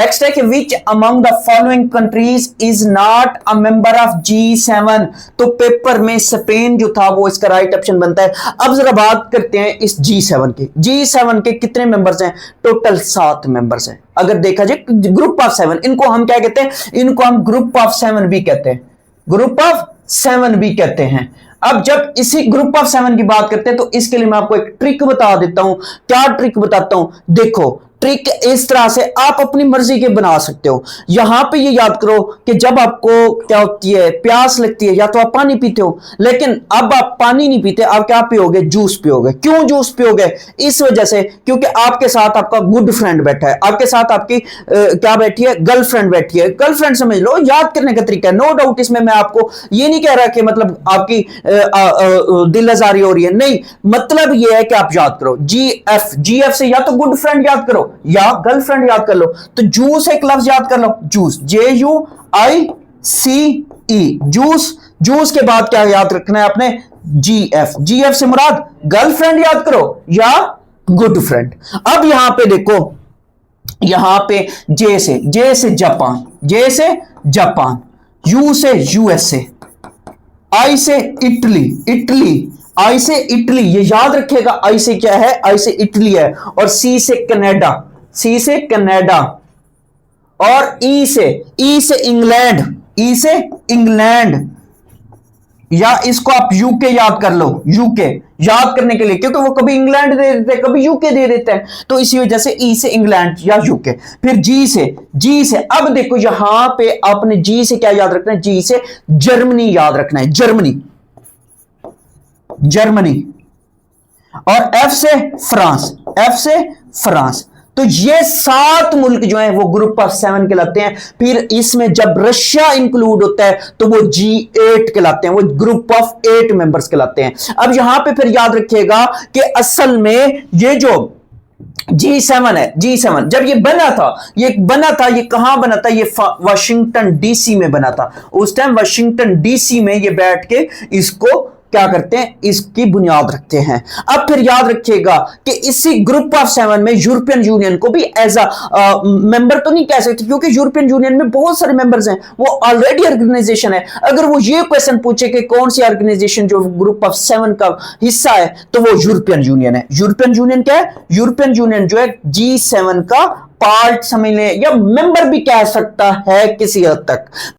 Next है कि which among the following countries is not a member of G7। तो paper में Spain जो था वो इसका राइट ऑप्शन बनता है। अब जरा बात करते हैं इस G7 की। G7 के कितने मेंबर्स हैं? टोटल 7 मेंबर्स हैं। अगर देखा जाए ग्रुप ऑफ 7, इनको हम क्या कहते हैं? इनको हम ग्रुप ऑफ 7 भी कहते हैं, ग्रुप ऑफ 7 भी कहते हैं। अब जब इसी ग्रुप ऑफ 7 की बात करते हैं तो इसके लिए मैं आपको एक ट्रिक बता देता हूं। क्या ट्रिक बताता हूं? देखो, ट्रिक इस तरह से आप अपनी मर्जी के बना सकते हो। यहां पे ये याद करो कि जब आपको क्या होती है, प्यास लगती है, या तो आप पानी पीते हो, लेकिन अब आप पानी नहीं पीते, आप क्या पियोगे? जूस पियोगे। क्यों जूस पियोगे? इस वजह से क्योंकि आपके साथ आपका गुड फ्रेंड बैठा है, आपके साथ आपकी क्या बैठी है? गर्लफ्रेंड बैठी है। गर्लफ्रेंड समझ लो, याद करने का तरीका है। नो डाउट इसमें मैं आपको ये नहीं कह रहा कि मतलब आपकी दिल आजारी हो रही है, नहीं, मतलब ये है कि आप याद करो GF से या तो गुड फ्रेंड याद करो या गर्लफ्रेंड याद कर लो। तो जूस एक लफ्ज याद कर लो, जूस, JUICE, जूस। जूस के बाद क्या याद रखना है आपने? GF से मुराद गर्लफ्रेंड याद करो या गुड फ्रेंड। अब यहां पे देखो, यहां पे J से जापान, U से USA, I से इटली, I से इटली, ये याद रखेगा। I से क्या है? I से इटली है। और C से कनाडा, और E से इंग्लैंड, या इसको आप यूके याद कर लो। यूके याद करने के लिए, क्योंकि वो कभी इंग्लैंड दे देते हैं, कभी यूके दे देते हैं, तो इसी वजह से ई से इंग्लैंड या यूके। फिर जी से अब देखो यहां पे आपने जी से क्या याद रखना है? जी से जर्मनी याद रखना है, जर्मनी। और एफ से फ्रांस। तो ये 7 मुल्क जो हैं वो ग्रुप ऑफ 7 कहलाते हैं। फिर इसमें जब रशिया इंक्लूड होता है तो वो G8 कहलाते हैं, वो ग्रुप ऑफ 8 मेंबर्स कहलाते हैं। अब यहां पे फिर याद रखिएगा कि असल में ये जो G7 है, G7 जब ये बना था, ये कहां बना था? ये वाशिंगटन डीसी में बना था। उस टाइम वाशिंगटन डीसी में ये बैठ के इसको क्या करते हैं? इसकी बुनियाद रखते हैं। अब फिर याद रखिएगा कि इसी ग्रुप ऑफ 7 में यूरोपियन यूनियन को भी एज अ मेंबर तो नहीं कह सकते, क्योंकि यूरोपियन यूनियन में बहुत सारे मेंबर्स हैं, वो ऑलरेडी ऑर्गेनाइजेशन है। अगर वो ये क्वेश्चन पूछे कि कौन सी ऑर्गेनाइजेशन जो ग्रुप ऑफ 7 का हिस्सा है, तो वो यूरोपियन यूनियन है। यूरोपियन यूनियन क्या है? यूरोपियन यूनियन जो है G7 का पार्ट समझ लें, या मेंबर भी कह सकता है किसी हद तक।